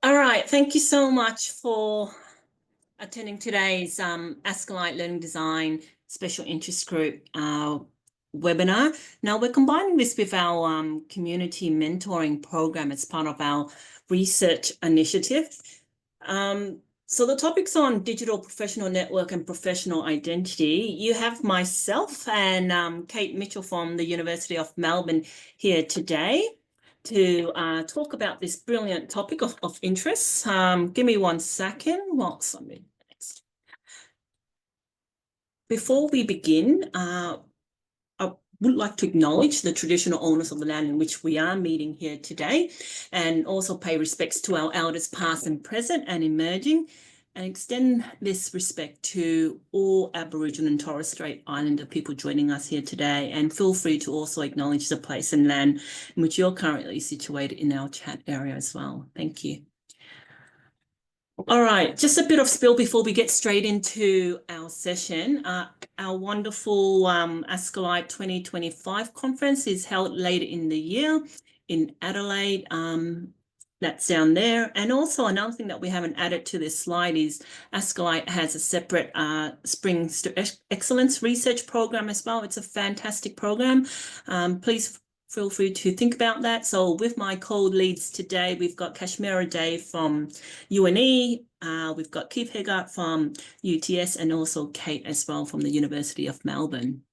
All right, thank you so much for attending today's Ascalite Learning Design Special Interest Group webinar. Now, we're combining this with our community mentoring program as part of our research initiative. So the topic's on digital professional network and professional identity. You have myself and Kate Mitchell from the University of Melbourne here today to talk about this brilliant topic of interest. Give me 1 second whilst I'm in next. Before we begin, I would like to acknowledge the traditional owners of the land in which we are meeting here today, and also pay respects to our elders past and present and emerging, and extend this respect to all Aboriginal and Torres Strait Islander people joining us here today. And feel free to also acknowledge the place and land in which you're currently situated in our chat area as well. Thank you. All right, just a bit of spiel before we get straight into our session. Our wonderful Ascalite 2025 conference is held later in the year in Adelaide. That's down there. And also another thing that we haven't added to this slide is Ascalite has a separate Springs to Excellence research program as well. It's a fantastic program. Please feel free to think about that. So with my co-leads today, we've got Kashmira Day from UNE, we've got Keith Haggart from UTS, and also Kate as well from the University of Melbourne.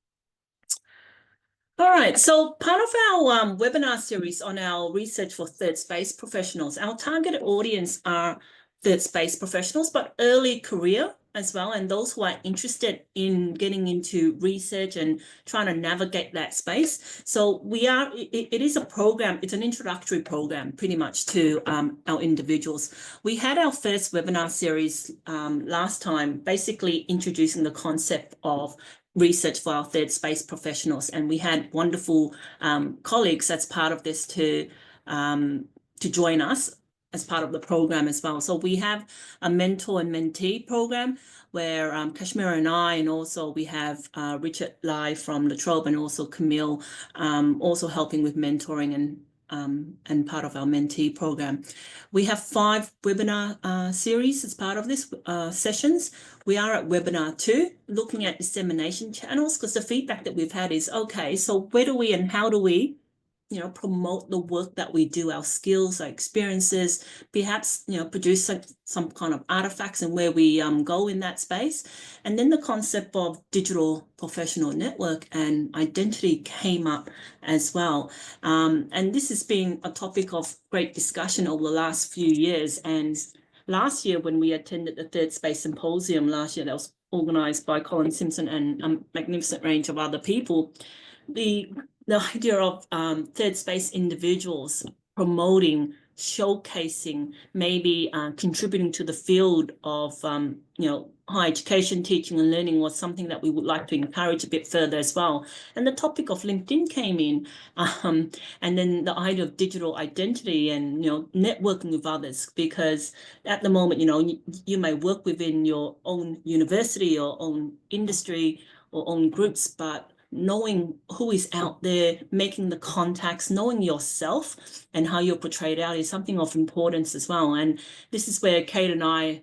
All right, so part of our webinar series on our research for third space professionals, our targeted audience are third space professionals, but early career as well, and those who are interested in getting into research and trying to navigate that space. So it is a program, it's an introductory program pretty much to our individuals. We had our first webinar series last time, basically introducing the concept of research for our third space professionals, and we had wonderful colleagues that's part of this to join us as part of the program as well. So we have a mentor and mentee program where Kashmira and I, and also we have Richard Lai from La Trobe, and also Camille also helping with mentoring and part of our mentee program. We have 5 webinar series as part of this sessions. We are at webinar 2, looking at dissemination channels, because the feedback that we've had is, okay, so where do we and how do we promote the work that we do, our skills, our experiences, perhaps, produce some kind of artifacts and where we go in that space. And then the concept of digital professional network and identity came up as well. And this has been a topic of great discussion over the last few years. And last year, when we attended the Third Space Symposium last year, that was organized by Colin Simpson and a magnificent range of other people, the idea of third space individuals promoting, showcasing, maybe contributing to the field of higher education, teaching and learning was something that we would like to encourage a bit further as well. And the topic of LinkedIn came in, and then the idea of digital identity and networking with others, because at the moment you may work within your own university or own industry or own groups, but knowing who is out there, making the contacts, knowing yourself and how you're portrayed out is something of importance as well. And this is where Kate and I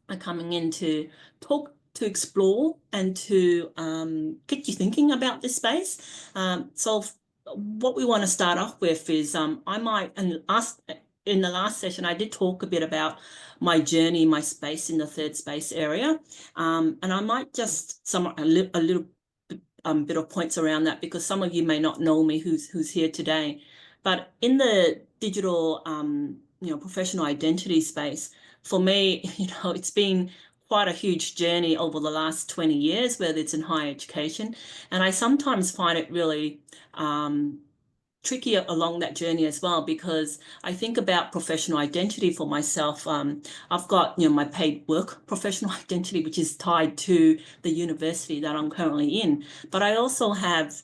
are coming in to talk, to explore and to get you thinking about this space. So what we want to start off with is in the last session, I did talk a bit about my journey, my space in the third space area. And I might just sum a little bit of points around that, because some of you may not know me who's here today. But in the digital professional identity space, for me, it's been quite a huge journey over the last 20 years, whether it's in higher education. And I sometimes find it really tricky along that journey as well, because I think about professional identity for myself. I've got my paid work professional identity, which is tied to the university that I'm currently in, but I also have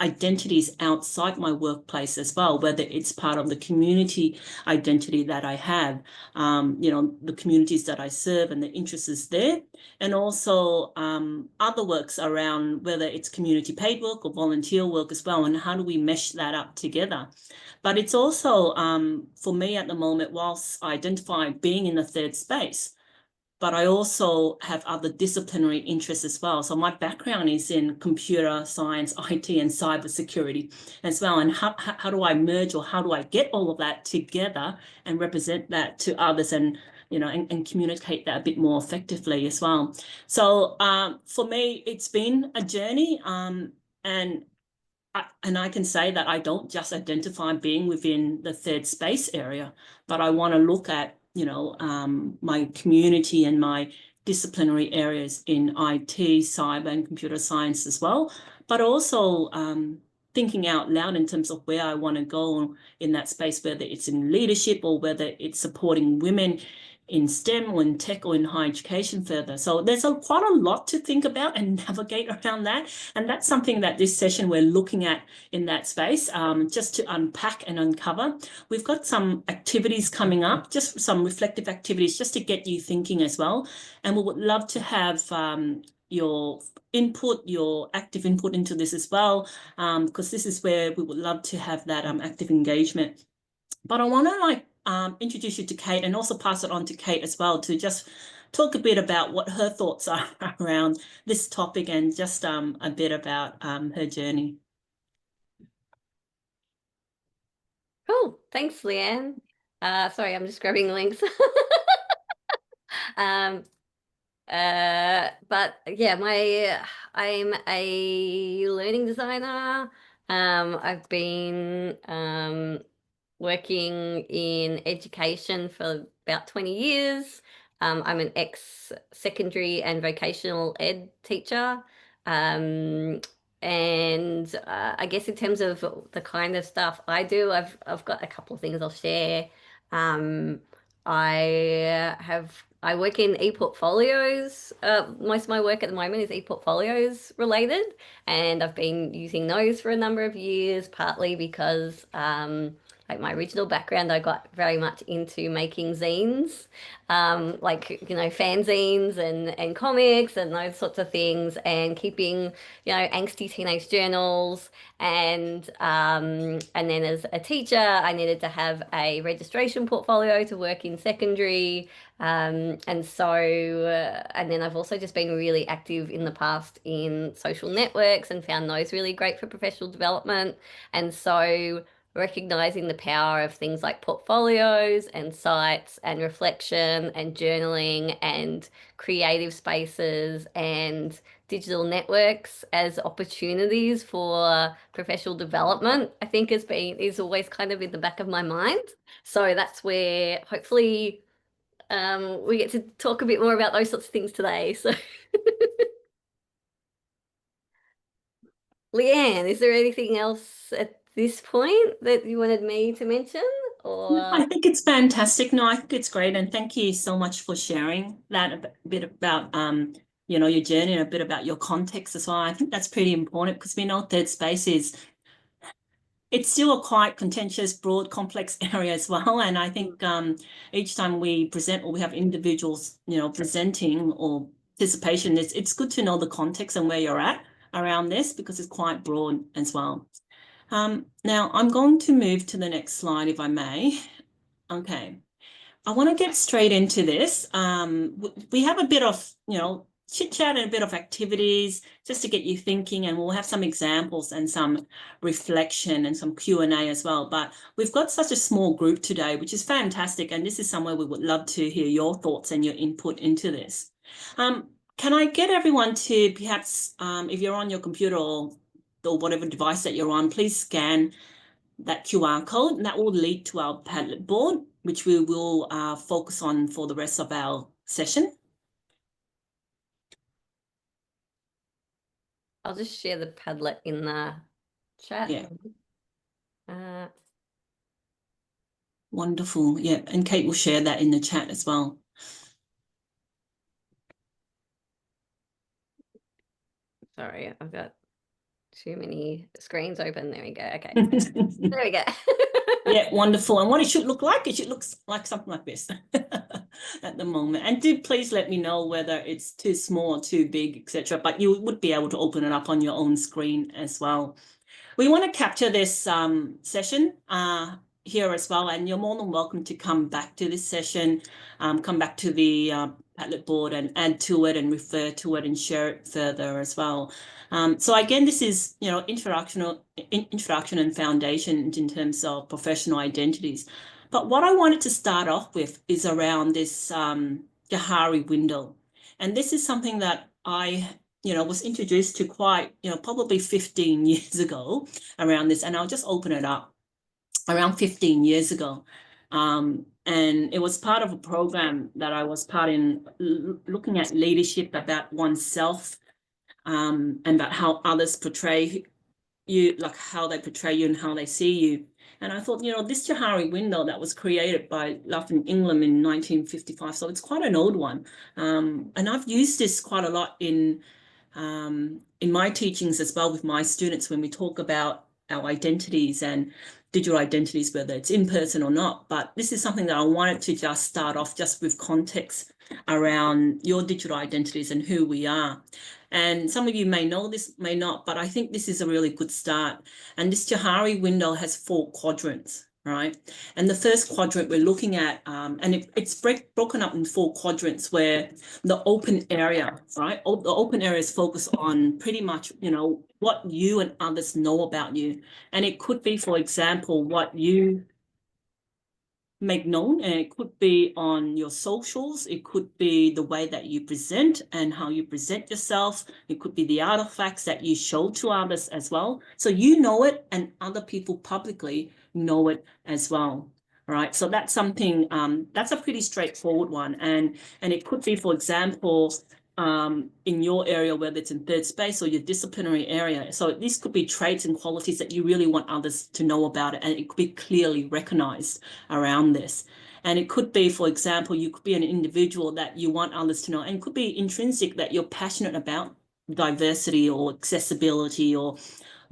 identities outside my workplace as well, whether it's part of the community identity that I have, the communities that I serve and the interests there, and also other works around whether it's community paid work or volunteer work as well, and how do we mesh that up together. But it's also, for me at the moment, whilst I identify being in the third space, but I also have other disciplinary interests as well. So my background is in computer science, IT, and cybersecurity as well. And how do I merge, or how do I get all of that together and represent that to others, and and communicate that a bit more effectively as well. So for me, it's been a journey, and I can say that I don't just identify being within the third space area, but I want to look at, my community and my disciplinary areas in IT, cyber, and computer science as well, but also thinking out loud in terms of where I want to go in that space, whether it's in leadership or whether it's supporting women in STEM or in tech or in higher education further. So there's quite a lot to think about and navigate around that. And that's something that this session we're looking at in that space, just to unpack and uncover. We've got some activities coming up, just some reflective activities, just to get you thinking as well. And we would love to have your input, your active input into this as well, because this is where we would love to have that active engagement. But I want to introduce you to Kate, and also pass it on to Kate as well, to just talk a bit about what her thoughts are around this topic, and just a bit about her journey. Cool. Thanks, Leanne. Sorry, I'm just grabbing links. But yeah, I'm a learning designer. I've been working in education for about 20 years. I'm an ex-secondary and vocational ed teacher. And I guess in terms of the kind of stuff I do, I've got a couple of things I'll share. I work in e-portfolios. Most of my work at the moment is e-portfolios related, and I've been using those for a number of years, partly because like my original background, I got very much into making zines, fanzines and comics and those sorts of things, and keeping, angsty teenage journals. And then as a teacher, I needed to have a registration portfolio to work in secondary. And then I've also just been really active in the past in social networks and found those really great for professional development. And so recognizing the power of things like portfolios and sites and reflection and journaling and creative spaces and digital networks as opportunities for professional development, I think is always kind of in the back of my mind. So that's where hopefully we get to talk a bit more about those sorts of things today. So Leanne, is there anything else at this point that you wanted me to mention? Or I think it's fantastic. No, I think it's great. And thank you so much for sharing that, a bit about, your journey, and a bit about your context as well. I think that's pretty important, because we know third space it's still a quite contentious, broad, complex area as well. And I think each time we present, or we have individuals, presenting or participation, it's good to know the context and where you're at around this, because it's quite broad as well. Now I'm going to move to the next slide, if I may. Okay. I want to get straight into this. We have a bit of, chit chat and a bit of activities just to get you thinking, and we'll have some examples and some reflection and some Q&A as well. But we've got such a small group today, which is fantastic. And this is somewhere we would love to hear your thoughts and your input into this. Can I get everyone to perhaps, if you're on your computer or whatever device that you're on, please scan that QR code, and that will lead to our Padlet board, which we will focus on for the rest of our session. I'll just share the Padlet in the chat. Yeah. Wonderful. Yeah, and Kate will share that in the chat as well. Sorry, I've got too many screens open. There we go. Okay. There we go. Yeah, wonderful. And what it should look like, it should look like something like this at the moment. And do please let me know whether it's too small or too big, etc. But you would be able to open it up on your own screen as well. We want to capture this session here as well, and you're more than welcome to come back to this session, come back to the Padlet board and add to it and refer to it and share it further as well. So again, this is, you know, introduction and foundation in terms of professional identities. But what I wanted to start off with is around this Johari window. And this is something that I was introduced to quite, probably 15 years ago around this. And I'll just open it up around 15 years ago. And it was part of a program that I was part in, looking at leadership, about oneself, and about how others portray you, like how they portray you and how they see you. And I thought, this Johari window that was created by Luffin Ingham in 1955, so it's quite an old one. And I've used this quite a lot in my teachings as well with my students when we talk about our identities and digital identities, whether it's in person or not. But this is something that I wanted to just start off just with context around your digital identities and who we are. And some of you may know this, may not, but I think this is a really good start. And this Johari window has 4 quadrants, right? And the first quadrant we're looking at, and it's broken up in 4 quadrants, where the open area, right? The open area is focused on pretty much, what you and others know about you. And it could be, for example, what you make known, and it could be on your socials, it could be the way that you present and how you present yourself, it could be the artifacts that you show to others as well. So you know it, and other people publicly know it as well. All right, so that's something, that's a pretty straightforward one. And it could be, for example, in your area, whether it's in third space or your disciplinary area. So these could be traits and qualities that you really want others to know about it, and it could be clearly recognized around this. And it could be, for example, you could be an individual that you want others to know, and it could be intrinsic that you're passionate about diversity or accessibility or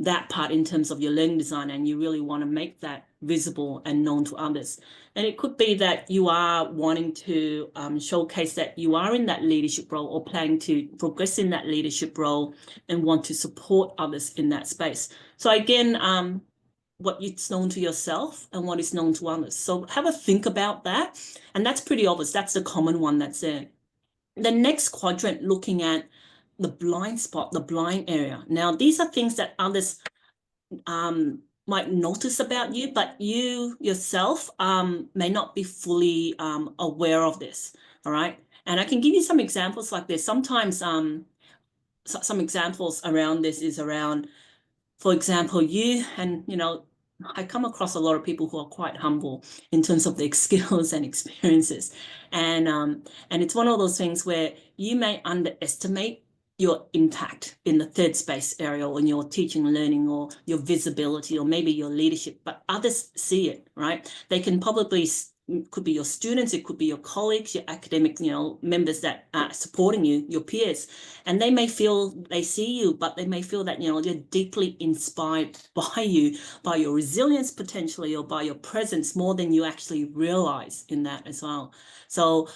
that part in terms of your learning design, and you really want to make that visible and known to others. And it could be that you are wanting to showcase that you are in that leadership role or planning to progress in that leadership role and want to support others in that space. So again, what is known to yourself and what is known to others. So have a think about that. And that's pretty obvious. That's the common one that's there. The next quadrant, looking at the blind spot, the blind area. Now, these are things that others might notice about you, but you yourself may not be fully aware of this. All right. And I can give you some examples like this. Sometimes some examples around this is around, for example, you and, I come across a lot of people who are quite humble in terms of their skills and experiences. And it's one of those things where you may underestimate your impact in the third space area or in your teaching and learning or your visibility or maybe your leadership, but others see it, right? They can probably, could be your students, it could be your colleagues, your academic, members that are supporting you, your peers, and they may feel they see you, but they may feel that, you're deeply inspired by you, by your resilience potentially, or by your presence more than you actually realize in that as well. So,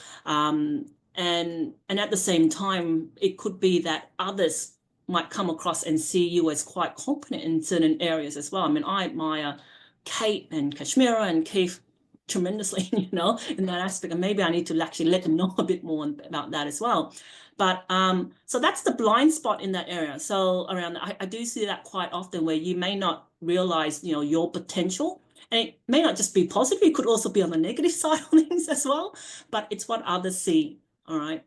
and at the same time, it could be that others might come across and see you as quite competent in certain areas as well. I mean, I admire Kate and Kashmira and Keith tremendously, in that aspect, and maybe I need to actually let them know a bit more about that as well. But so that's the blind spot in that area. So around, I do see that quite often, where you may not realize, your potential. And it may not just be positive, it could also be on the negative side of things as well, but it's what others see. All right.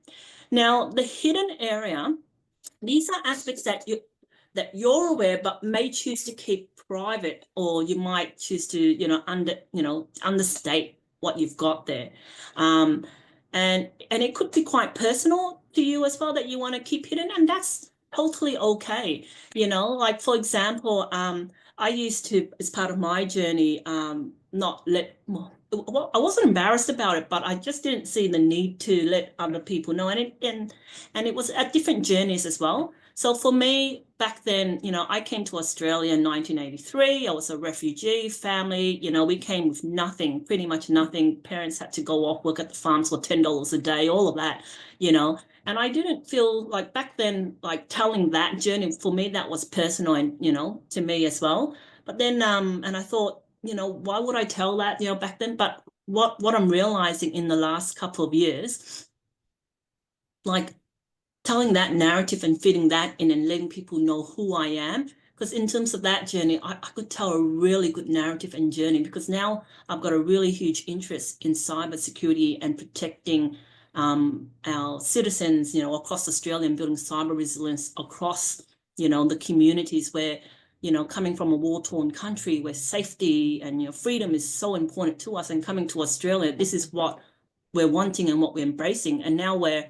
Now, the hidden area, these are aspects that you're aware but may choose to keep private, or you might choose to understate what you've got there, and it could be quite personal to you as well that you want to keep hidden, and that's totally okay. Like, for example, I used to, as part of my journey, not let, well, I wasn't embarrassed about it, but I just didn't see the need to let other people know, and it was at different journeys as well. So for me, back then, I came to Australia in 1983. I was a refugee family. We came with nothing, pretty much nothing. Parents had to go off, work at the farms for $10 a day, all of that, And I didn't feel like back then, like telling that journey for me, that was personal and, to me as well. But then, and I thought, why would I tell that, back then? But what I'm realizing in the last couple of years, like telling that narrative and fitting that in and letting people know who I am. Because in terms of that journey, I could tell a really good narrative and journey because now I've got a really huge interest in cybersecurity and protecting our citizens, across Australia and building cyber resilience across, the communities where, coming from a war-torn country where safety and, freedom is so important to us and coming to Australia, this is what we're wanting and what we're embracing. And now we're,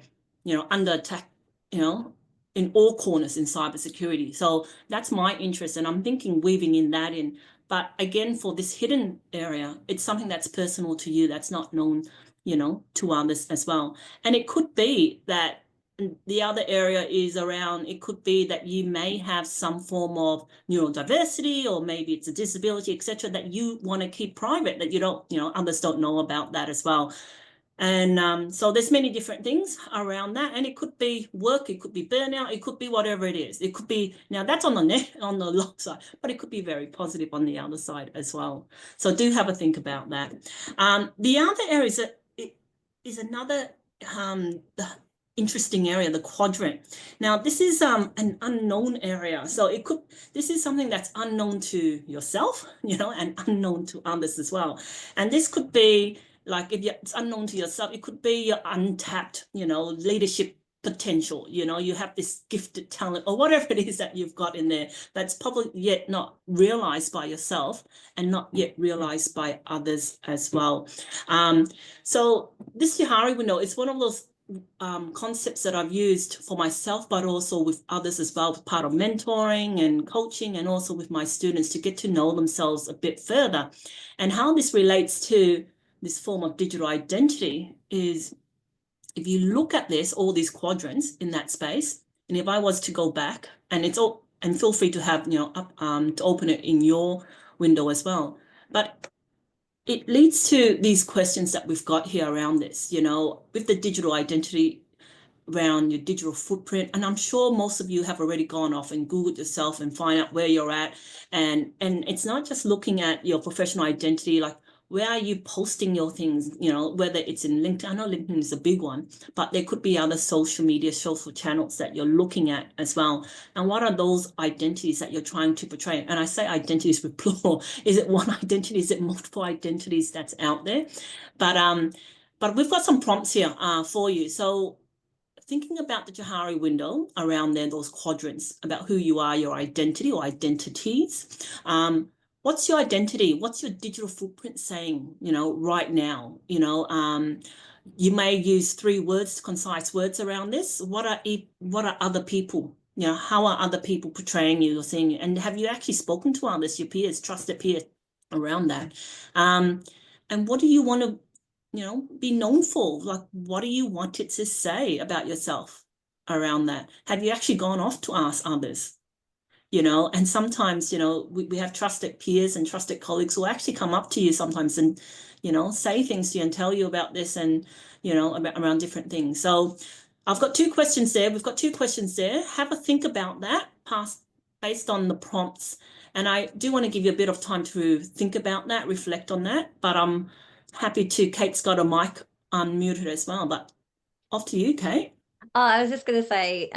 under attack, in all corners in cybersecurity. So that's my interest. And I'm thinking weaving in that in. But again, for this hidden area, it's something that's personal to you, that's not known, to others as well. And it could be that the other area is around, it could be that you may have some form of neurodiversity, or maybe it's a disability, etc., that you want to keep private, that you don't, others don't know about that as well. And so there's many different things around that, and it could be work, it could be burnout, it could be whatever it is. It could be, now that's on the low side, but it could be very positive on the other side as well. So do have a think about that. The other area is another interesting area, the quadrant. Now this is an unknown area, so this is something that's unknown to yourself, and unknown to others as well. And this could be, like, if it's unknown to yourself, it could be your untapped, leadership potential. You have this gifted talent or whatever it is that you've got in there that's probably yet not realized by yourself and not yet realized by others as well. So this Johari window is one of those concepts that I've used for myself, but also with others as well, part of mentoring and coaching, and also with my students to get to know themselves a bit further. And how this relates to this form of digital identity is, if you look at this, all these quadrants in that space, and if I was to go back, and it's all, and feel free to have, to open it in your window as well. But it leads to these questions that we've got here around this, with the digital identity, around your digital footprint. And I'm sure most of you have already gone off and Googled yourself and find out where you're at. And it's not just looking at your professional identity, like where are you posting your things, whether it's in LinkedIn. I know LinkedIn is a big one, but there could be other social media, social channels that you're looking at as well. And what are those identities that you're trying to portray? And I say identities with plural. Is it one identity? Is it multiple identities that's out there? But we've got some prompts here for you. So thinking about the Johari window around there, those quadrants about who you are, your identity or identities. What's your identity? What's your digital footprint saying, right now? You may use 3 words, concise words around this. What are other people? How are other people portraying you or seeing you? And have you actually spoken to others, your peers, trusted peers around that? And what do you want to be known for? Like, what do you want it to say about yourself around that? Have you actually gone off to ask others? And sometimes, we have trusted peers and trusted colleagues who actually come up to you sometimes and, say things to you and tell you about this and, around different things. So I've got 2 questions there. We've got 2 questions there. Have a think about that based on the prompts. And I do want to give you a bit of time to think about that, reflect on that, but I'm happy to. Kate's got a mic unmuted as well, but off to you, Kate. Oh, I was just going to say,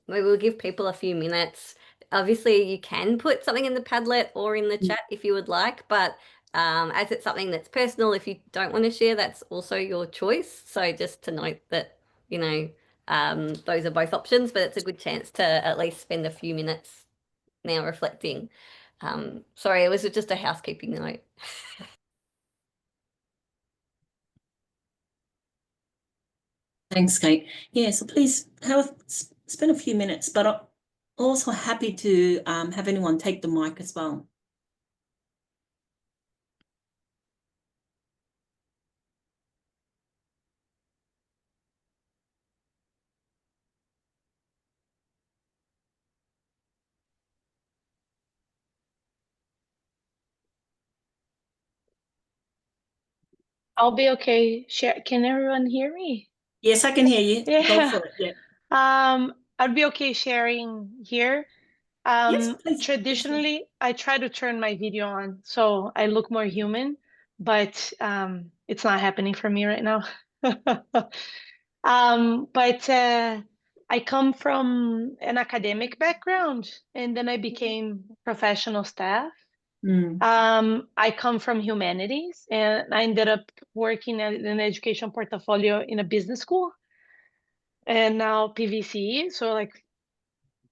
we will give people a few minutes. Obviously, you can put something in the Padlet or in the chat if you would like, but as it's something that's personal, if you don't want to share, that's also your choice. So just to note that, those are both options, but it's a good chance to at least spend a few minutes now reflecting. Sorry, it was just a housekeeping note. Thanks, Kate. Yeah, so please spend a few minutes, but I'm also happy to have anyone take the mic as well. I'll be okay. Share. Can everyone hear me? Yes, I can hear you. Go Yeah. for it. Yeah. I'd be okay sharing here. Yes, please do. Traditionally, I try to turn my video on so I look more human, but it's not happening for me right now. But I come from an academic background, and then I became professional staff. Mm, I come from humanities, and I ended up working at an education portfolio in a business school, and now PVC. So like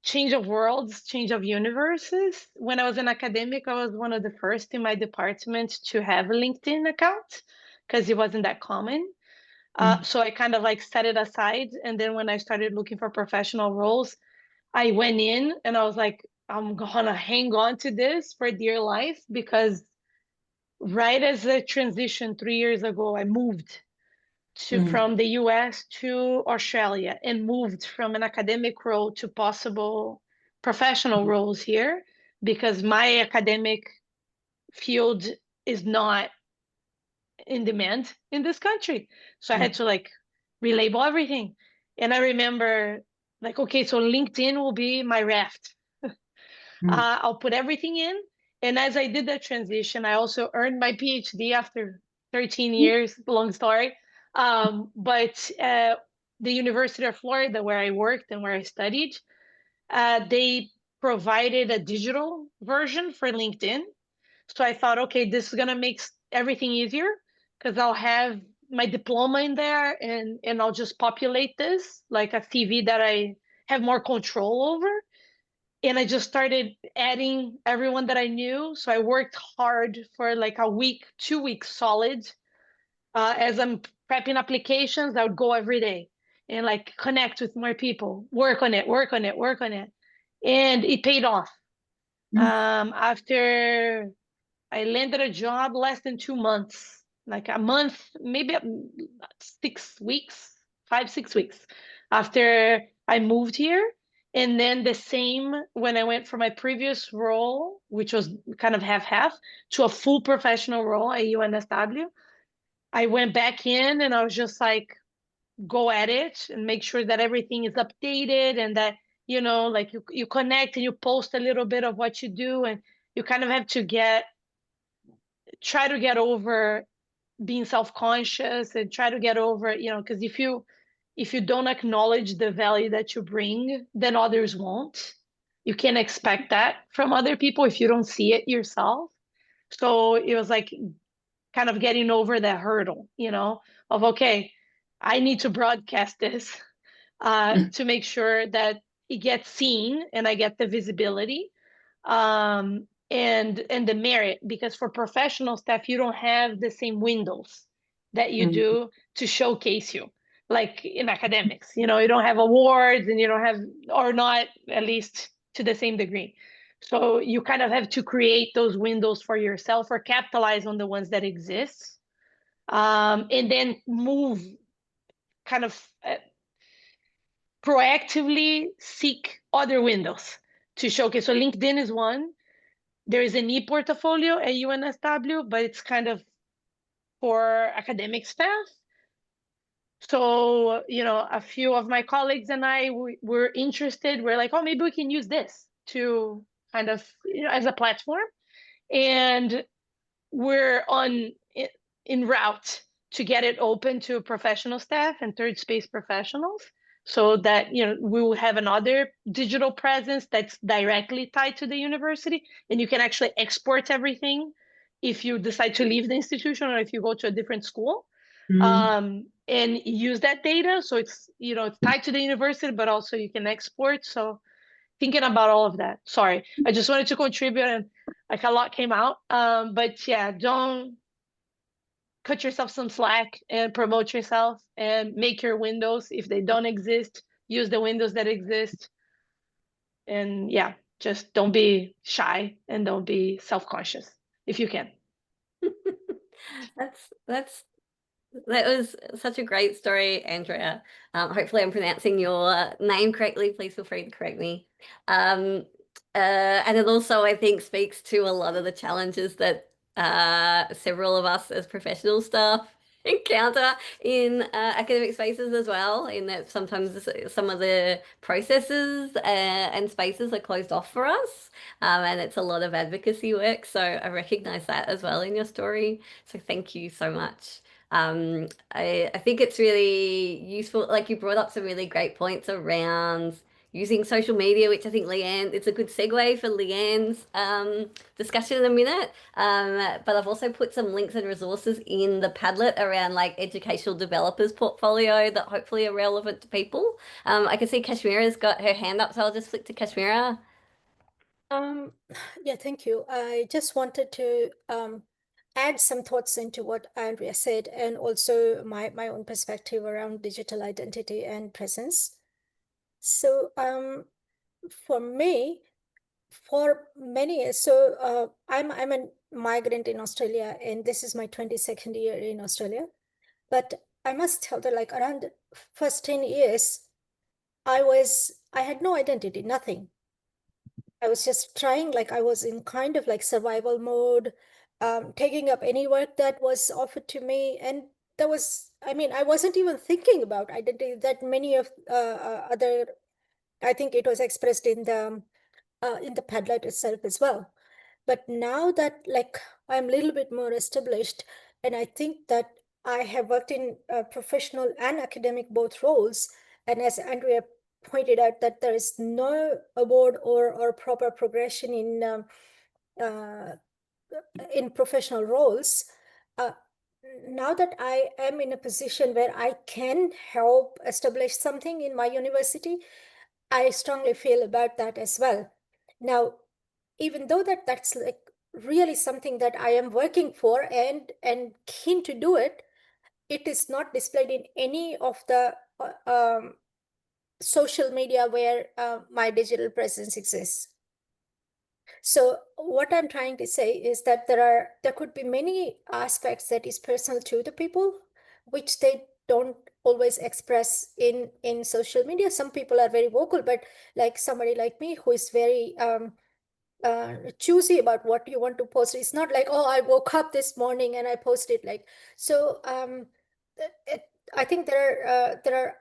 change of worlds, change of universes. When I was an academic, I was one of the first in my department to have a LinkedIn account because it wasn't that common. mm, So I kind of like set it aside, and then when I started looking for professional roles, I went in and I was like, I'm gonna hang on to this for dear life because right as the transition 3 years ago, I moved to mm, from the US to Australia and moved from an academic role to possible professional roles here because my academic field is not in demand in this country. So I had mm, to like relabel everything. And I remember like, okay, so LinkedIn will be my raft. mm, I'll put everything in. And as I did that transition, I also earned my PhD after 13 mm, years, long story. But the University of Florida, where I worked and where I studied, they provided a digital version for LinkedIn. So I thought, okay, this is going to make everything easier because I'll have my diploma in there and I'll just populate this like a CV that I have more control over, and I just started adding everyone that I knew. So I worked hard for like a week, 2 weeks solid. As I'm prepping applications, I would go every day and like connect with more people, work on it, work on it, work on it. And it paid off. mm, After I landed a job less than 2 months, like a month, maybe 6 weeks, 5, 6 weeks after I moved here. And then the same when I went from my previous role, which was kind of half half, to a full professional role at UNSW. I went back in and I was just like, go at it and make sure that everything is updated and that, like you connect and you post a little bit of what you do. And you kind of have to try to get over being self-conscious and try to get over because if you don't acknowledge the value that you bring, then others won't. You can't expect that from other people if you don't see it yourself. So it was like kind of getting over that hurdle, of okay, I need to broadcast this mm, to make sure that it gets seen and I get the visibility, and the merit, because for professional staff you don't have the same windows that you mm, do to showcase you like in academics. You don't have awards and you don't have, or not at least to the same degree. So you kind of have to create those windows for yourself or capitalize on the ones that exist, and then move kind of proactively seek other windows to showcase. So LinkedIn is one. There is an e-portfolio at UNSW, but it's kind of for academic staff. So, a few of my colleagues and I were interested. We're like, oh, maybe we can use this to kind of, as a platform. And we're in route to get it open to professional staff and third space professionals so that we will have another digital presence that's directly tied to the university, and you can actually export everything if you decide to leave the institution or if you go to a different school, mm. and use that data. So it's tied to the university, but also you can export. So thinking about all of that. Sorry, I just wanted to contribute, and like a lot came out. But yeah, don't cut yourself some slack and promote yourself and make your windows. If they don't exist, use the windows that exist. And yeah, just don't be shy and don't be self-conscious if you can. That's that was such a great story, Andrea. Hopefully I'm pronouncing your name correctly. Please feel free to correct me. And it also, I think, speaks to a lot of the challenges that several of us as professional staff encounter in academic spaces as well, in that sometimes some of the processes and spaces are closed off for us, and it's a lot of advocacy work. So I recognize that as well in your story. So thank you so much. I think it's really useful. Like, you brought up some really great points around using social media, which I think Leanne, it's a good segue for Leanne's discussion in a minute. But I've also put some links and resources in the Padlet around like educational developers portfolio that hopefully are relevant to people. I can see Kashmira's got her hand up, so I'll just flick to Kashmira. Yeah, thank you. I just wanted to add some thoughts into what Andrea said, and also my own perspective around digital identity and presence. So for me, for many years, so I'm a migrant in Australia, and this is my 22nd year in Australia. But I must tell that, like, around the first 10 years, I had no identity, nothing. I was just trying, like I was in kind of like survival mode, taking up any work that was offered to me. And there was, I mean, I wasn't even thinking about identity that many of other, I think it was expressed in the Padlet itself as well. But now that, like, I'm a little bit more established, and I think that I have worked in professional and academic both roles, and as Andrea pointed out, that there is no award or proper progression uh, in professional roles. Uh, Now that I am in a position where I can help establish something in my university, I strongly feel about that as well. Now, even though that's like really something that I am working for and keen to do it, it is not displayed in any of the social media where my digital presence exists. So what I'm trying to say is that there could be many aspects that is personal to the people, which they don't always express in social media. Some people are very vocal, but like somebody like me who is very choosy about what you want to post. It's not like, oh, I woke up this morning and I posted, like, so it, I think there are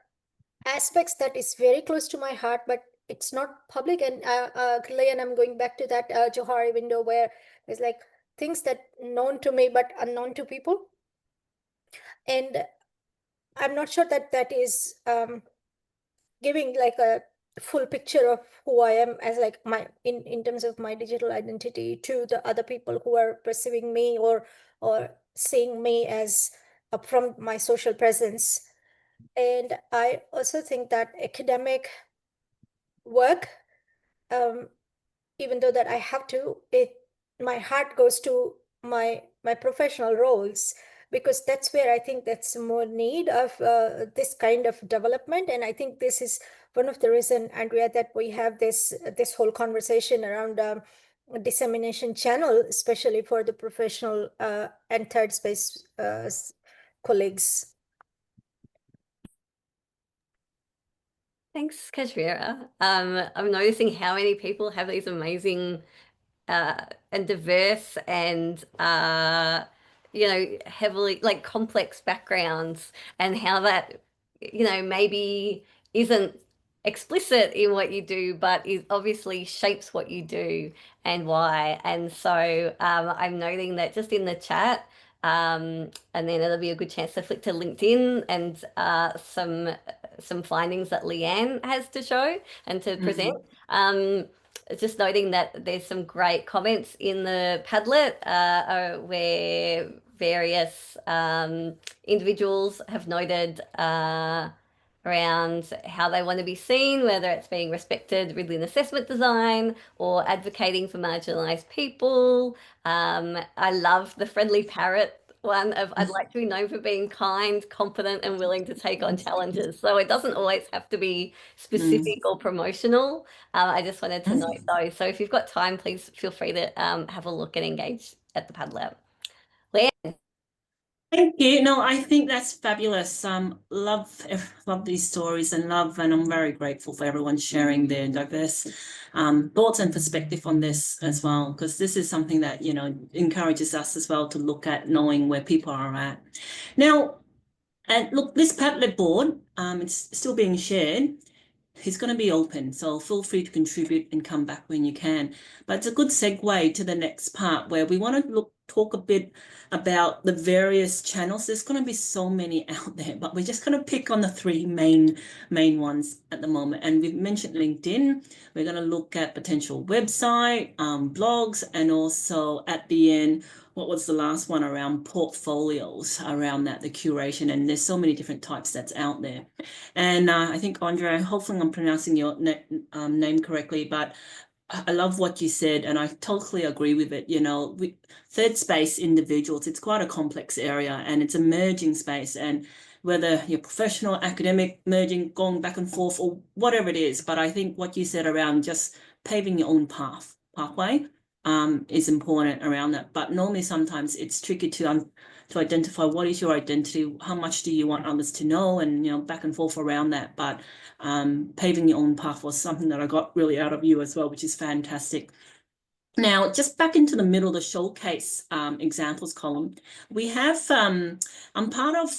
aspects that is very close to my heart, but it's not public. And Leon, I'm going back to that Johari window where there's like things that known to me but unknown to people. And I'm not sure that that is giving like a full picture of who I am as like my in terms of my digital identity to the other people who are perceiving me or seeing me as from my social presence. And I also think that academic work, even though that I have to, my heart goes to my professional roles, because that's where I think that's more need of this kind of development. And I think this is one of the reason, Andrea, that we have this whole conversation around dissemination channel, especially for the professional and third space colleagues. Thanks, Kashmira. I'm noticing how many people have these amazing and diverse and heavily like complex backgrounds, and how that maybe isn't explicit in what you do, but is obviously shapes what you do and why. And so I'm noting that just in the chat, and then it'll be a good chance to flick to LinkedIn and some findings that Leanne has to show and to present. Just noting that there's some great comments in the Padlet where various individuals have noted around how they want to be seen, whether it's being respected within assessment design or advocating for marginalized people. I love the friendly parrot one of I'd like to be known for being kind, confident, and willing to take on challenges. So it doesn't always have to be specific or promotional. I just wanted to note those. So if you've got time, please feel free to have a look and engage at the Padlet. Leanne. Thank you. No, I think that's fabulous. Love these stories and I'm very grateful for everyone sharing their diverse thoughts and perspective on this as well, because this is something that, you know, encourages us as well to look at knowing where people are at. Now, and look, this Padlet board, it's still being shared. It's going to be open, so feel free to contribute and come back when you can. But it's a good segue to the next part where we want to talk a bit about the various channels. There's going to be so many out there, but we're just going to pick on the three main ones at the moment. And we've mentioned LinkedIn. We're going to look at potential website, blogs, and also at the end, what was the last one around portfolios, around that, the curation, and there's so many different types that's out there. And I think, Andre, hopefully I'm pronouncing your name correctly, but I love what you said, and I totally agree with it. You know, third space individuals, it's quite a complex area and it's a merging space, and whether you're professional, academic, merging, going back and forth, or whatever it is. But I think what you said around just paving your own pathway is important around that. But normally sometimes it's tricky to identify what is your identity, how much do you want others to know, and, you know, back and forth around that. But paving your own path was something that I got really out of you as well, which is fantastic. Now, just back into the middle of the showcase examples column, we have, I'm part of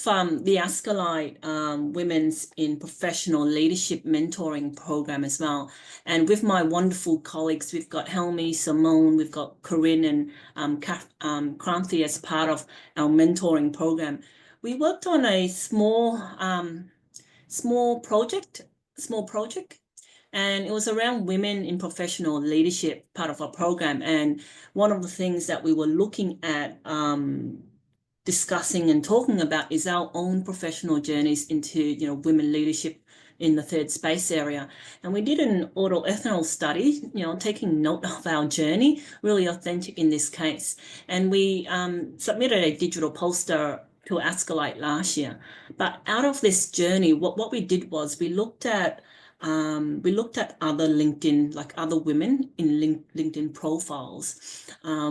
the Ascalite Women's in Professional Leadership Mentoring Program as well. And with my wonderful colleagues, we've got Helmi, Simone, we've got Corinne and Kranthi as part of our mentoring program. We worked on a small project, and it was around women in professional leadership, part of our program. And one of the things that we were looking at discussing and talking about is our own professional journeys into, you know, women leadership in the third space area. And we did an autoethanol study, you know, taking note of our journey, really authentic in this case. And we submitted a digital poster to Ascalite last year. But out of this journey, what we did was we looked at other LinkedIn, like other women in LinkedIn profiles,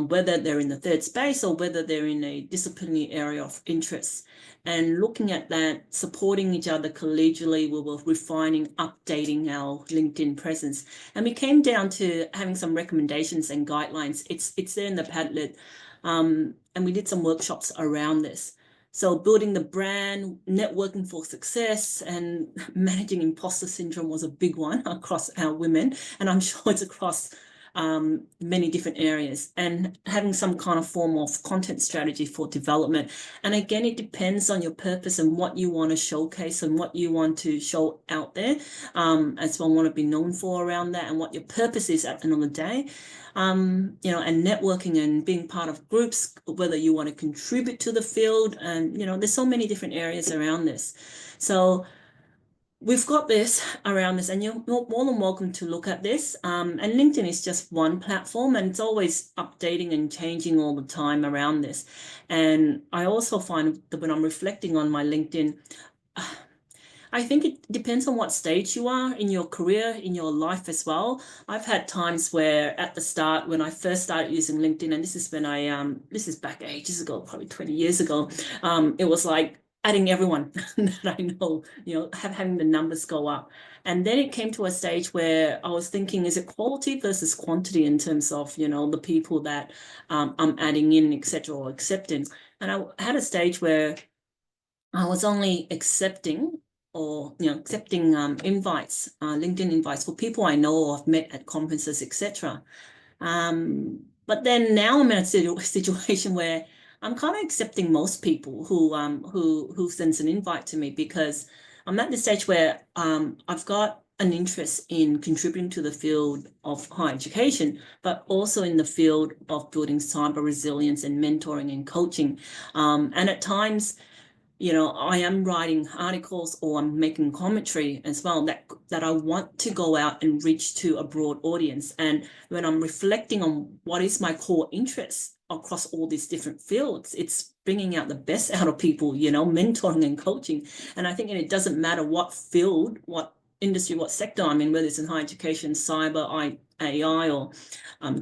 whether they're in the third space or whether they're in a disciplinary area of interest. And looking at that, supporting each other collegially, we were refining, updating our LinkedIn presence. And we came down to having some recommendations and guidelines. It's there in the Padlet. And we did some workshops around this. So building the brand, networking for success, and managing imposter syndrome was a big one across our women. And I'm sure it's across many different areas, and having some kind of form of content strategy for development. And again, it depends on your purpose and what you want to showcase and what you want to show out there as well, want to be known for around that, and what your purpose is at the end of the day. You know, and networking and being part of groups, whether you want to contribute to the field, and, you know, there's so many different areas around this. So we've got this around this, and you're more than welcome to look at this. And LinkedIn is just one platform, and it's always updating and changing all the time around this. And I also find that when I'm reflecting on my LinkedIn, I think it depends on what stage you are in your career, in your life as well. I've had times where at the start, when I first started using LinkedIn, and this is when this is back ages ago, probably 20 years ago, it was like adding everyone that I know, you know, having the numbers go up. And then it came to a stage where I was thinking, is it quality versus quantity in terms of, you know, the people that I'm adding in, etc., or accepting. And I had a stage where I was only accepting invites, LinkedIn invites for people I know or have met at conferences, etc. But then now I'm in a situation where I'm kind of accepting most people who sends an invite to me, because I'm at the stage where I've got an interest in contributing to the field of higher education, but also in the field of building cyber resilience and mentoring and coaching. And at times, you know, I am writing articles or I'm making commentary as well that I want to go out and reach to a broad audience. And when I'm reflecting on what is my core interest across all these different fields, it's bringing out the best out of people, you know, mentoring and coaching. And I think it doesn't matter what field, what industry, what sector I'm in, whether it's in higher education, cyber, AI, or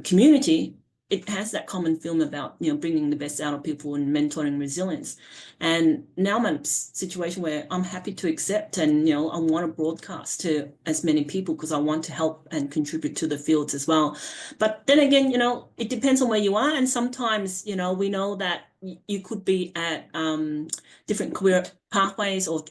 community. it has that common film about, bringing the best out of people and mentoring resilience. And now I'm in a situation where I'm happy to accept and, I want to broadcast to as many people because I want to help and contribute to the fields as well. But then again, it depends on where you are. And sometimes, we know that you could be at different career pathways or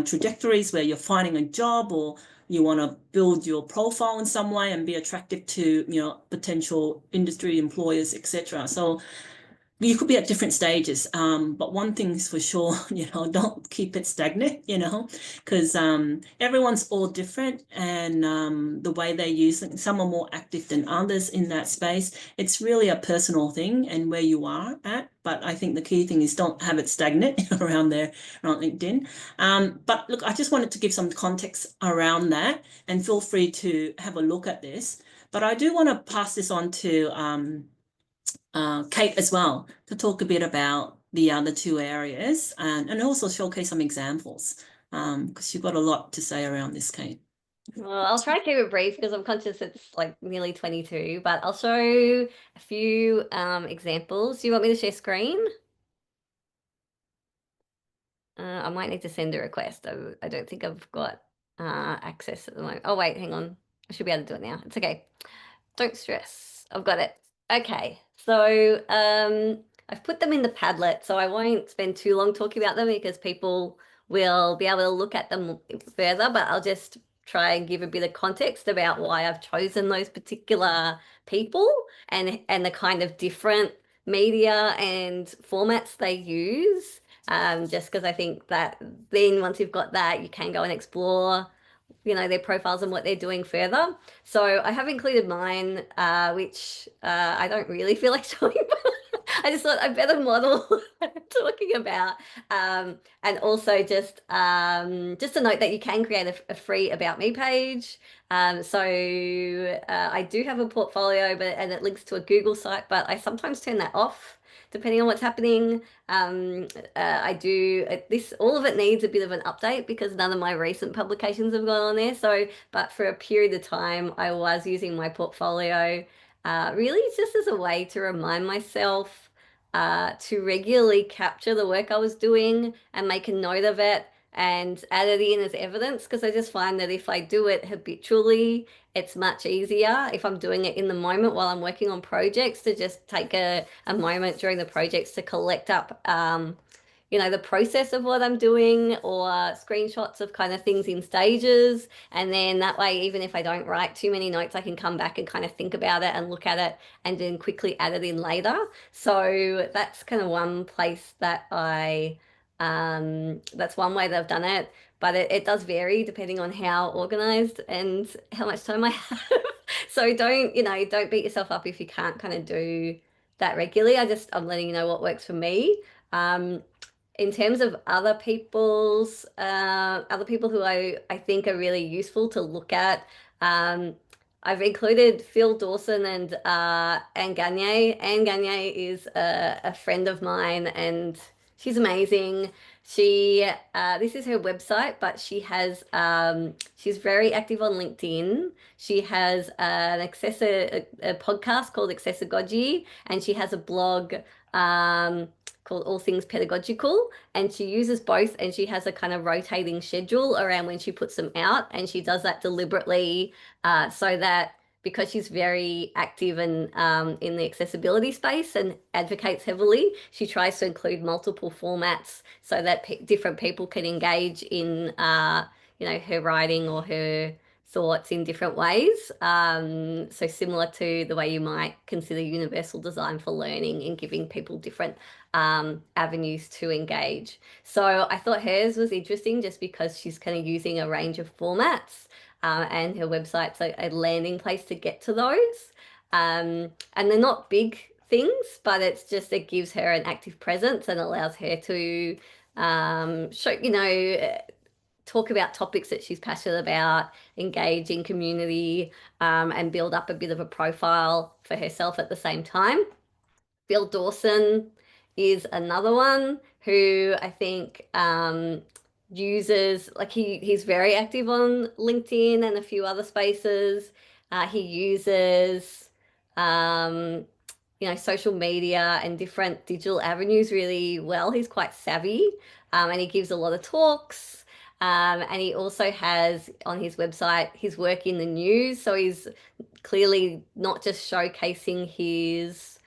trajectories where you're finding a job, or you want to build your profile in some way and be attractive to, potential industry employers, etc. So you could be at different stages. But one thing's for sure, don't keep it stagnant, because everyone's all different, and the way they use it, some are more active than others in that space. It's really a personal thing and where you are at. But I think the key thing is don't have it stagnant around there, around LinkedIn. But look, I just wanted to give some context around that, and feel free to have a look at this. But I do want to pass this on to Kate as well, to talk a bit about the other two areas, and also showcase some examples, because you've got a lot to say around this, Kate. Well, I'll try to keep it brief because I'm conscious it's like nearly 22, but I'll show a few examples. Do you want me to share screen? I might need to send a request. I don't think I've got access at the moment. Oh, wait, hang on. I should be able to do it now. It's okay. Don't stress. I've got it. Okay. So I've put them in the Padlet, so I won't spend too long talking about them because people will be able to look at them further, but I'll just try and give a bit of context about why I've chosen those particular people and the kind of different media and formats they use. Just because I think that then once you've got that, you can go and explore, their profiles and what they're doing further. So I have included mine, which I don't really feel like showing, but I just thought I'd better model what I'm talking about. And also just a note that you can create a free About Me page. So I do have a portfolio, and it links to a Google site, but I sometimes turn that off depending on what's happening. I do this. All of it needs a bit of an update because none of my recent publications have gone on there. So, but for a period of time, I was using my portfolio. Really, just as a way to remind myself to regularly capture the work I was doing and make a note of it and add it in as evidence, because I just find that if I do it habitually, it's much easier if I'm doing it in the moment while I'm working on projects to just take a moment during the projects to collect up the process of what I'm doing, or screenshots of kind of things in stages. And then that way, even if I don't write too many notes, I can come back and kind of think about it and look at it and then quickly add it in later. So that's kind of one place that that's one way that I've done it, but it does vary depending on how organized and how much time I have. So don't beat yourself up if you can't kind of do that regularly. I'm letting you know what works for me. In terms of other people who I think are really useful to look at, I've included Phil Dawson and Anne Gagne. Anne Gagne is a friend of mine, and she's amazing. This is her website, but she's very active on LinkedIn. She has a podcast called Accessagogy, and she has a blog called All Things Pedagogical, and she uses both, and she has a kind of rotating schedule around when she puts them out, and she does that deliberately so that, because she's very active and in the accessibility space and advocates heavily, she tries to include multiple formats so that different people can engage in her writing or her thoughts in different ways. So similar to the way you might consider universal design for learning and giving people different avenues to engage. So I thought hers was interesting just because she's kind of using a range of formats, and her website's a landing place to get to those. And they're not big things, but it gives her an active presence and allows her to show, talk about topics that she's passionate about, engage in community, and build up a bit of a profile for herself at the same time. Phil Dawson is another one who I think uses, he's very active on LinkedIn and a few other spaces. He uses social media and different digital avenues really well. He's quite savvy, and he gives a lot of talks. And he also has on his website his work in the news. So he's clearly not just showcasing his,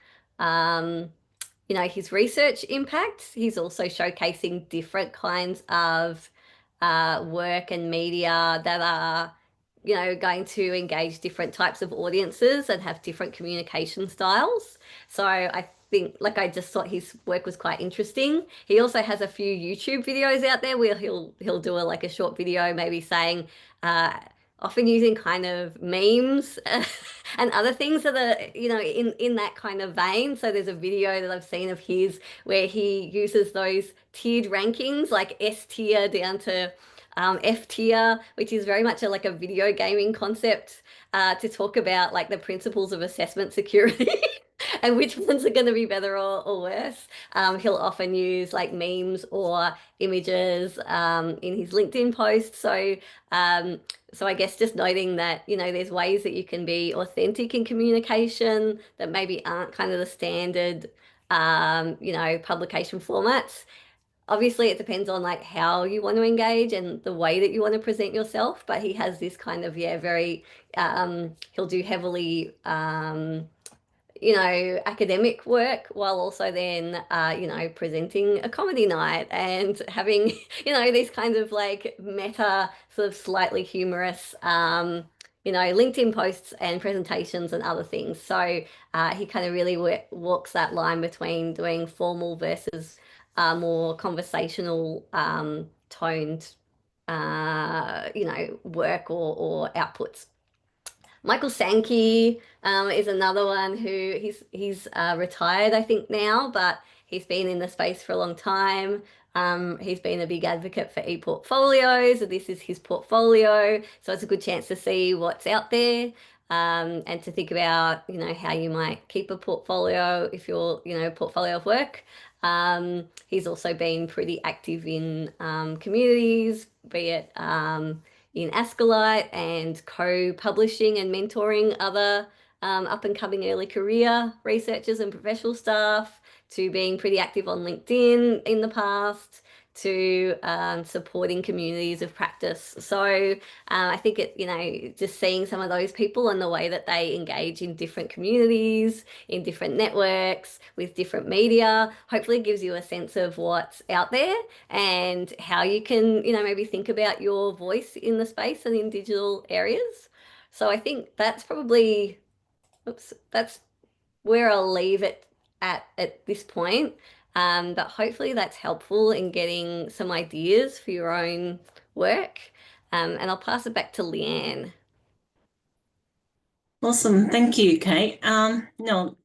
his research impact. He's also showcasing different kinds of work and media that are, going to engage different types of audiences and have different communication styles. So I think, like, I just thought his work was quite interesting. He also has a few YouTube videos out there where he'll do a short video, maybe saying, often using kind of memes and other things that are, in that kind of vein. So there's a video that I've seen of his where he uses those tiered rankings, like S tier down to F tier, which is very much like a video gaming concept, to talk about like the principles of assessment security. And which ones are going to be better or worse. He'll often use like memes or images in his LinkedIn posts. So I guess just noting that, there's ways that you can be authentic in communication that maybe aren't kind of the standard, publication formats. Obviously, it depends on like how you want to engage and the way that you want to present yourself. But he has this kind of, very, he'll do heavily, academic work while also then, presenting a comedy night and having, these kinds of like meta sort of slightly humorous, LinkedIn posts and presentations and other things. So he kind of really walks that line between doing formal versus more conversational, toned, work or outputs. Michael Sankey is another one who he's retired, I think now, but he's been in the space for a long time. He's been a big advocate for e-portfolios. This is his portfolio, so it's a good chance to see what's out there, and to think about, how you might keep a portfolio if you're, portfolio of work. He's also been pretty active in communities, be it in Ascolite and co-publishing and mentoring other up-and-coming early career researchers and professional staff, to being pretty active on LinkedIn in the past, to supporting communities of practice. So I think just seeing some of those people and the way that they engage in different communities, in different networks, with different media, hopefully gives you a sense of what's out there and how you can, maybe think about your voice in the space and in digital areas. So I think that's probably, that's where I'll leave it at this point. But hopefully that's helpful in getting some ideas for your own work. And I'll pass it back to Leanne. Awesome. Thank you, Kate. No,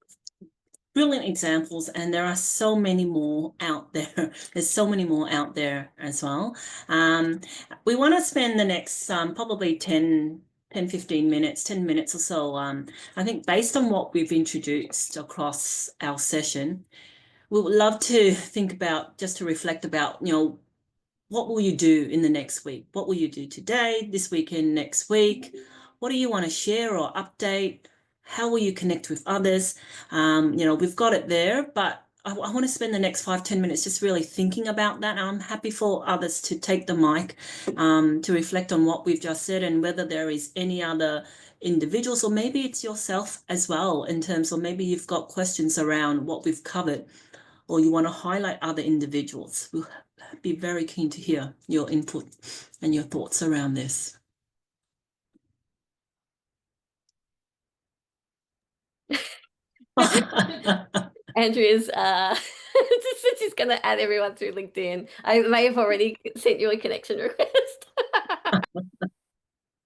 brilliant examples, and there are so many more out there. There's so many more out there as well. We want to spend the next probably 10, 15 minutes, 10 minutes or so. I think based on what we've introduced across our session, we would love to think about, just to reflect about, what will you do in the next week? What will you do today, this weekend, next week? What do you want to share or update? How will you connect with others? We've got it there, but I want to spend the next 5-10 minutes just really thinking about that. I'm happy for others to take the mic to reflect on what we've just said, and whether there is any other individuals, or maybe it's yourself as well, in terms of maybe you've got questions around what we've covered, or you want to highlight other individuals. We'll be very keen to hear your input and your thoughts around this. Andrea's she's going to add everyone through LinkedIn. I may have already sent you a connection request.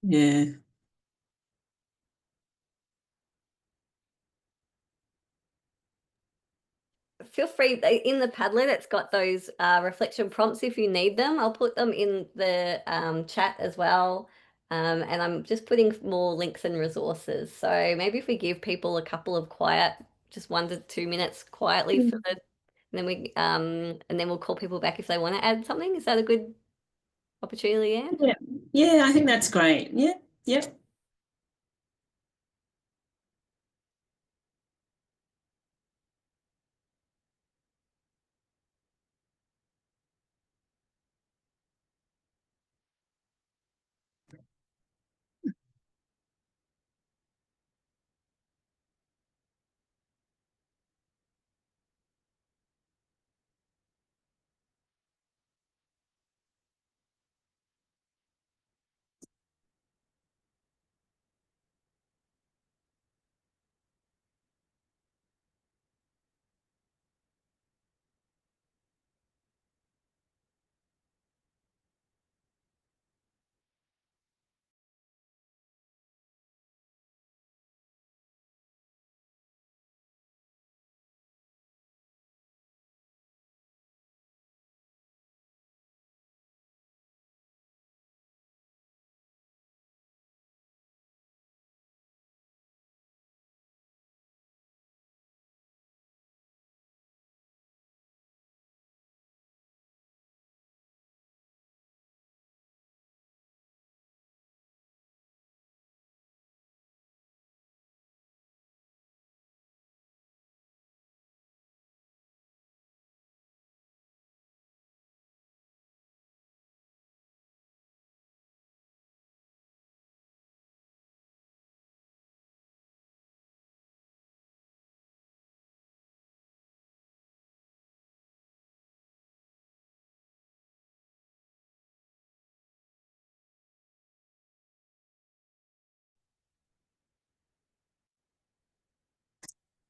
Yeah. Feel free, in the Padlet, it's got those reflection prompts if you need them. I'll put them in the chat as well. And I'm just putting more links and resources. So maybe if we give people a couple of quiet, just 1 to 2 minutes quietly for the, and then we'll call people back if they want to add something. Is that a good opportunity, Anne? Yeah, I think that's great. Yeah.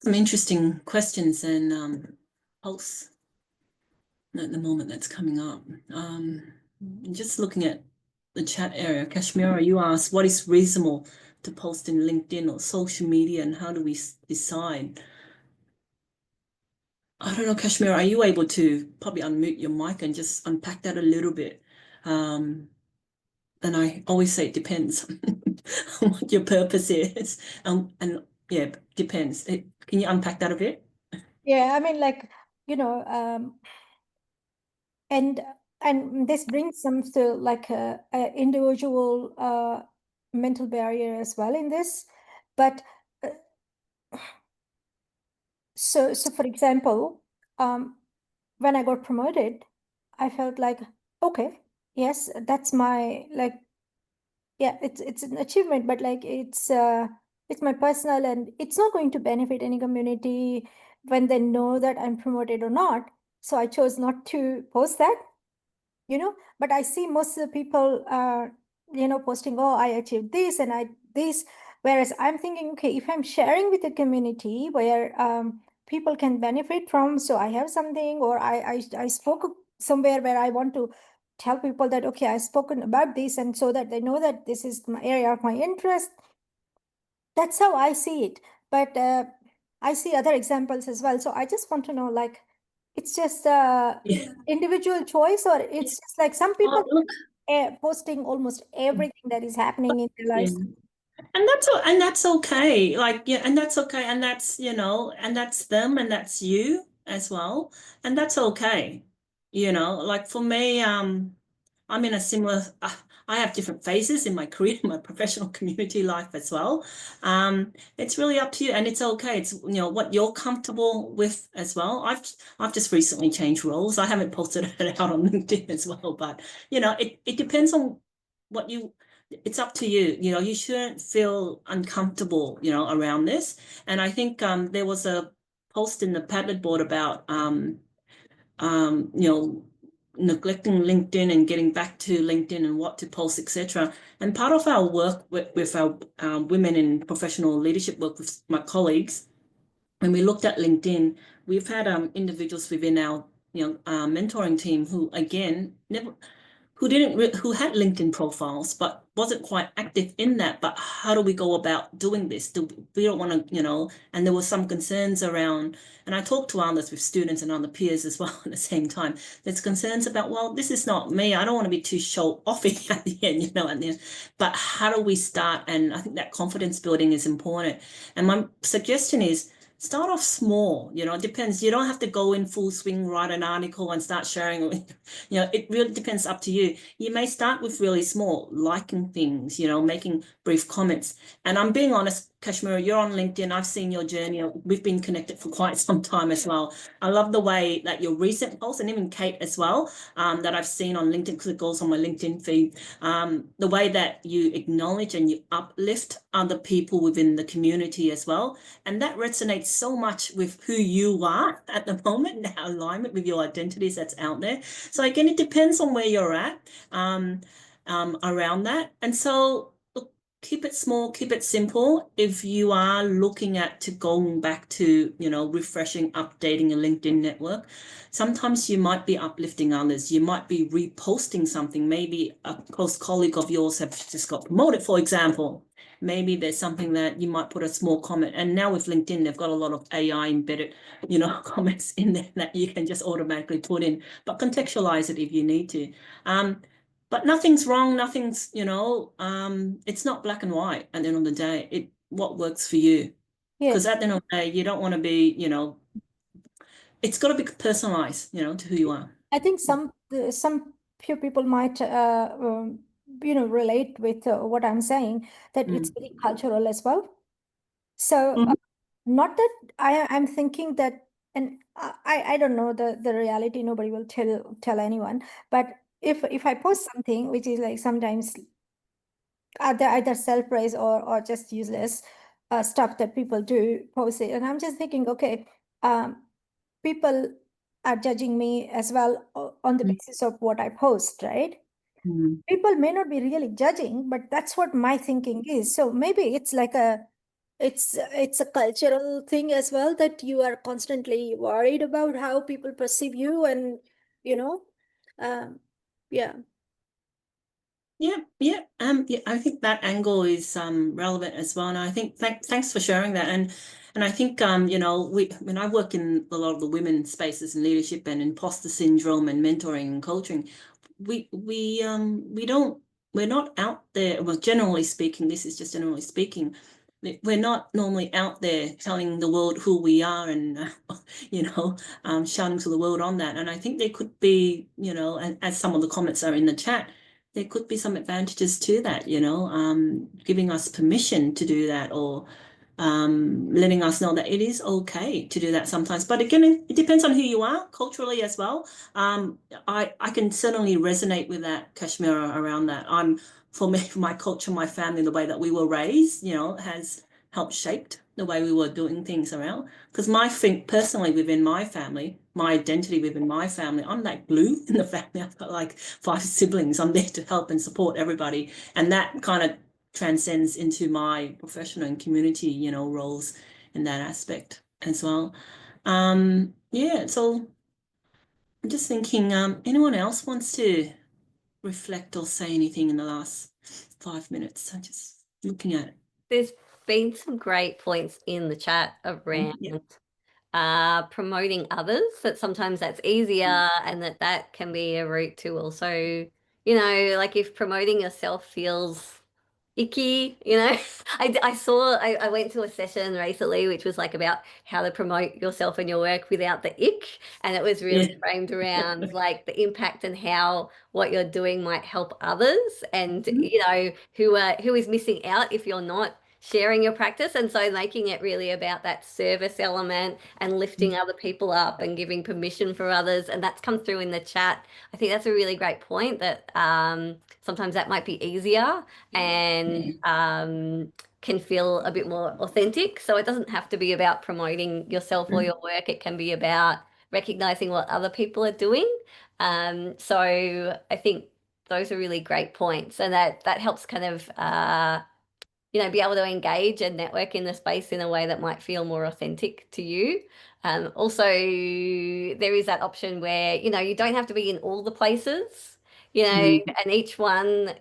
Some interesting questions and posts at the moment that's coming up. Just looking at the chat area, Kashmira, you asked what is reasonable to post in LinkedIn or social media, and how do we decide? I don't know, Kashmira, are you able to probably unmute your mic and just unpack that a little bit? And I always say it depends on what your purpose is. And yeah, depends. Can you unpack that a bit? Yeah, I mean, like, you know, and this brings some to like a individual mental barrier as well in this. But so for example, when I got promoted, I felt like, okay, yes, that's my like, yeah, it's an achievement, but like it's my personal, and it's not going to benefit any community when they know that I'm promoted or not. So I chose not to post that, but I see most of the people posting, oh, I achieved this and I this, whereas I'm thinking, okay, if I'm sharing with a community where people can benefit from, so I have something, or I spoke somewhere where I want to tell people that, okay, I've spoken about this, and so that they know that this is my area of my interest. That's how I see it. But I see other examples as well. So I just want to know, like, it's just Yeah. individual choice, or it's just like some people Look, posting almost everything that is happening in their yeah. lives. And that's okay. Like, yeah, and that's okay. And that's, and that's them and that's you as well. And that's okay. Like for me, I'm in a similar, I have different phases in my career, my professional community life as well. It's really up to you, and it's okay. It's, what you're comfortable with as well. I've just recently changed roles. I haven't posted it out on LinkedIn as well, but it depends on what it's up to you. You shouldn't feel uncomfortable, around this. And I think there was a post in the Padlet board about neglecting LinkedIn and getting back to LinkedIn and what to post, etc. And part of our work with our women in professional leadership work with my colleagues, when we looked at LinkedIn, we've had individuals within our mentoring team who, again, who had LinkedIn profiles but wasn't quite active in that. But how do we go about doing this? We don't want to, and there were some concerns around, and I talked to others with students and other peers as well at the same time. There's concerns about, well, this is not me. I don't want to be too show-offy at the end, but how do we start? And I think that confidence building is important. And my suggestion is, start off small. It depends. You don't have to go in full swing, write an article and start sharing. It really depends, up to you. You may start with really small, liking things, making brief comments. And I'm being honest, Kashmira, you're on LinkedIn. I've seen your journey. We've been connected for quite some time as well. I love the way that your recent posts, and even Kate as well, that I've seen on LinkedIn, because it goes on my LinkedIn feed, the way that you acknowledge and you uplift other people within the community as well. And that resonates so much with who you are at the moment, that alignment with your identities that's out there. So again, it depends on where you're at around that. And so look, keep it small, keep it simple. If you are looking at going back to, refreshing, updating a LinkedIn network, sometimes you might be uplifting others. You might be reposting something. Maybe a close colleague of yours have just got promoted, for example. Maybe there's something that you might put a small comment. And now with LinkedIn, they've got a lot of AI embedded, comments in there that you can just automatically put in, but contextualize it if you need to. But nothing's wrong. Nothing's, it's not black and white at the end of the day. What works for you. Because at the end of the day, you don't want to be, it's got to be personalized, to who you are. I think some few people might relate with what I'm saying, that it's very cultural as well. So not that I'm thinking that, and I don't know the reality. Nobody will tell anyone. But if I post something which is like sometimes either self-praise or just useless stuff that people do post it, and I'm just thinking, okay, people are judging me as well on the basis of what I post, right? People may not be really judging, but that's what my thinking is. So maybe it's like it's a cultural thing as well, that you are constantly worried about how people perceive you, and yeah. Yeah, I think that angle is relevant as well, and I think thanks for sharing that. And I think when I work in a lot of the women's spaces and leadership and imposter syndrome and mentoring and coaching, we don't we're not out there. Well, generally speaking, this is just generally speaking, we're not normally out there telling the world who we are and shouting to the world on that. And I think there could be, and as some of the comments are in the chat, there could be some advantages to that, giving us permission to do that, or letting us know that it is okay to do that sometimes. But again, it depends on who you are culturally as well. I can certainly resonate with that, Kashmira, around that. For me, my culture, my family, the way that we were raised, has helped shaped the way we were doing things around. Because personally within my family, my identity within my family, I'm like glue in the family. I've got like 5 siblings. I'm there to help and support everybody. And that kind of transcends into my professional and community, roles in that aspect as well. Yeah, so I'm just thinking, anyone else wants to reflect or say anything in the last 5 minutes? I'm just looking at it. There's been some great points in the chat around promoting others, that sometimes that's easier and that can be a route to also, like if promoting yourself feels icky, I went to a session recently which was like about how to promote yourself and your work without the ick, and it was really framed around like the impact and how what you're doing might help others, and who is missing out if you're not sharing your practice. And so making it really about that service element and lifting other people up and giving permission for others, and that's come through in the chat. I think that's a really great point, that sometimes that might be easier and can feel a bit more authentic. So it doesn't have to be about promoting yourself or your work. It can be about recognizing what other people are doing. So I think those are really great points, and that helps kind of be able to engage and network in the space in a way that might feel more authentic to you. Also, there is that option where you don't have to be in all the places, and each one,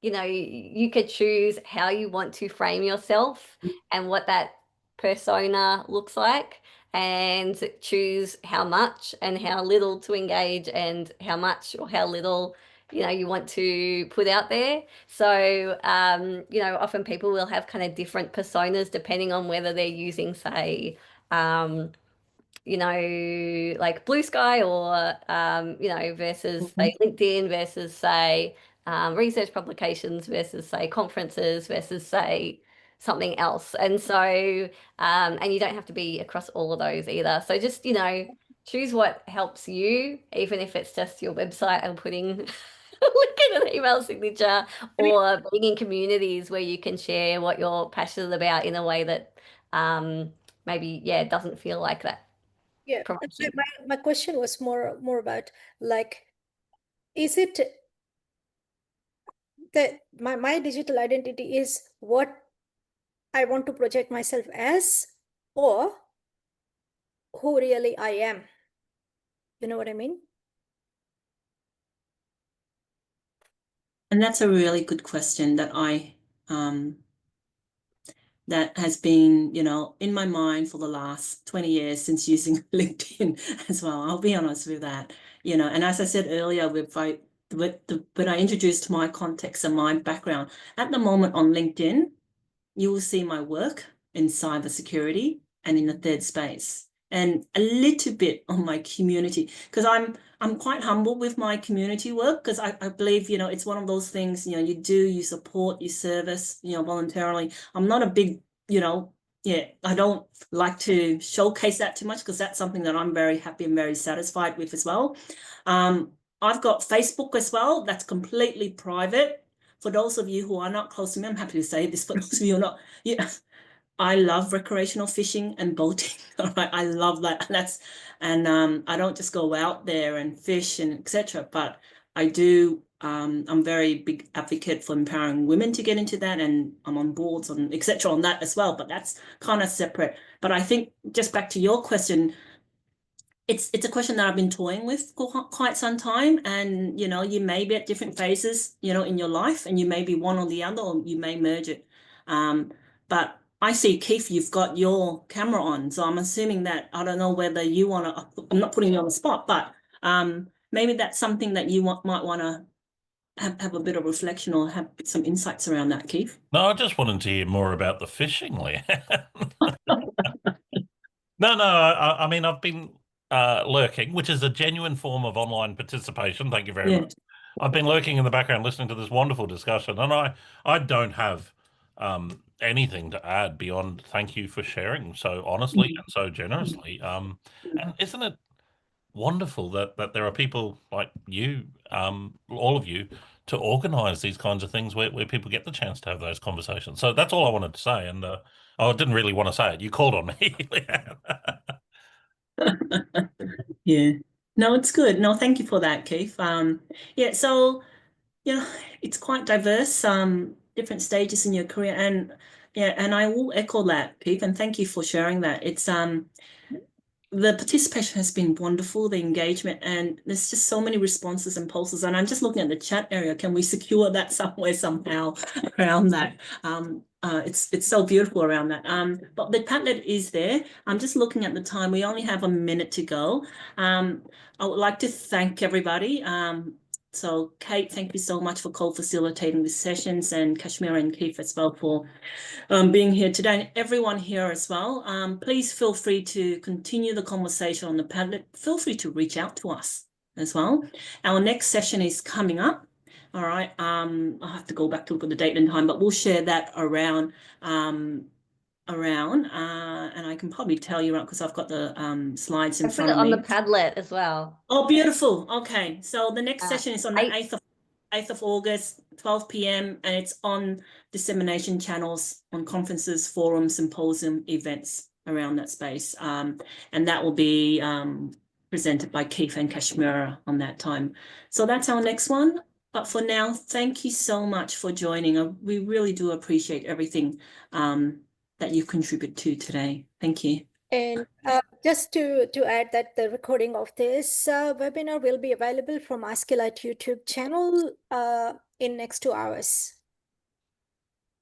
you could choose how you want to frame yourself and what that persona looks like, and choose how much and how little to engage, and how much or how little you want to put out there. So often people will have kind of different personas depending on whether they're using, say, like Blue Sky, or versus say LinkedIn, versus say research publications, versus say conferences, versus say something else. And so and you don't have to be across all of those either. So just choose what helps you, even if it's just your website and putting look at an email signature, or being in communities where you can share what you're passionate about in a way that maybe doesn't feel like that. Yeah, promotion. my question was more about, like, is it that my digital identity is what I want to project myself as, or who really I am? You know what I mean? And that's a really good question that that has been, in my mind for the last 20 years since using LinkedIn as well. I'll be honest with that, and as I said earlier, when I introduced my context and my background, at the moment on LinkedIn, you will see my work in cybersecurity and in the third space, and a little bit on my community, because I'm quite humble with my community work, because I believe, it's one of those things, you support, you service, voluntarily. I'm not a big, I don't like to showcase that too much, because that's something that I'm very happy and very satisfied with as well. I've got Facebook as well. That's completely private. For those of you who are not close to me, I'm happy to say this, but those of you who are not, I love recreational fishing and boating. All right, I love that. And I don't just go out there and fish and etc. But I do I'm very big advocate for empowering women to get into that, and I'm on boards on etc. on that as well, but that's kind of separate. But I think just back to your question, it's a question that I've been toying with for quite some time, and you may be at different phases, in your life, and you may be one or the other, or you may merge it. But I see, Keith, you've got your camera on, so I'm assuming that, I don't know whether you want to, I'm not putting you on the spot, but maybe that's something that you might want to have a bit of reflection or have some insights around that, Keith. No, I just wanted to hear more about the fishing, Leanne. No, I mean, I've been lurking, which is a genuine form of online participation. Thank you very much. I've been lurking in the background listening to this wonderful discussion, and I don't have anything to add beyond thank you for sharing so honestly and so generously. And isn't it wonderful that there are people like you, all of you, to organise these kinds of things where people get the chance to have those conversations. So that's all I wanted to say, and I didn't really want to say it. You called on me. Yeah. No, it's good. No, thank you for that, Keith. Yeah, so it's quite diverse, different stages in your career, and I will echo that, Keith, and thank you for sharing that. It's the participation has been wonderful, the engagement, and there's just so many responses and pulses. And I'm just looking at the chat area. Can we secure that somewhere somehow around that? It's so beautiful around that. But the Padlet is there. I'm just looking at the time. We only have a minute to go. I would like to thank everybody. So Kate, thank you so much for co-facilitating these sessions, and Kashmir and Keith as well for being here today, and everyone here as well. Please feel free to continue the conversation on the Padlet. Feel free to reach out to us as well. Our next session is coming up. All right. I'll have to go back to look at the date and time, but we'll share that around, and I can probably tell you, because I've got the slides in front of me. On the Padlet as well. Oh, beautiful. Okay, so the next session is on the 8th of August, 12 p.m, and it's on dissemination channels, on conferences, forums, symposium, events around that space. And that will be presented by Keith and Kashmira on that time. So that's our next one. But for now, thank you so much for joining. We really do appreciate everything that you've contributed to today. Thank you. And just to add that the recording of this webinar will be available from AskElite YouTube channel in next 2 hours.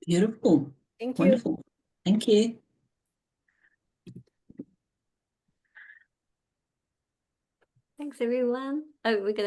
Beautiful. Thank you. Wonderful. Thank you. Thanks, everyone. Oh, we're going to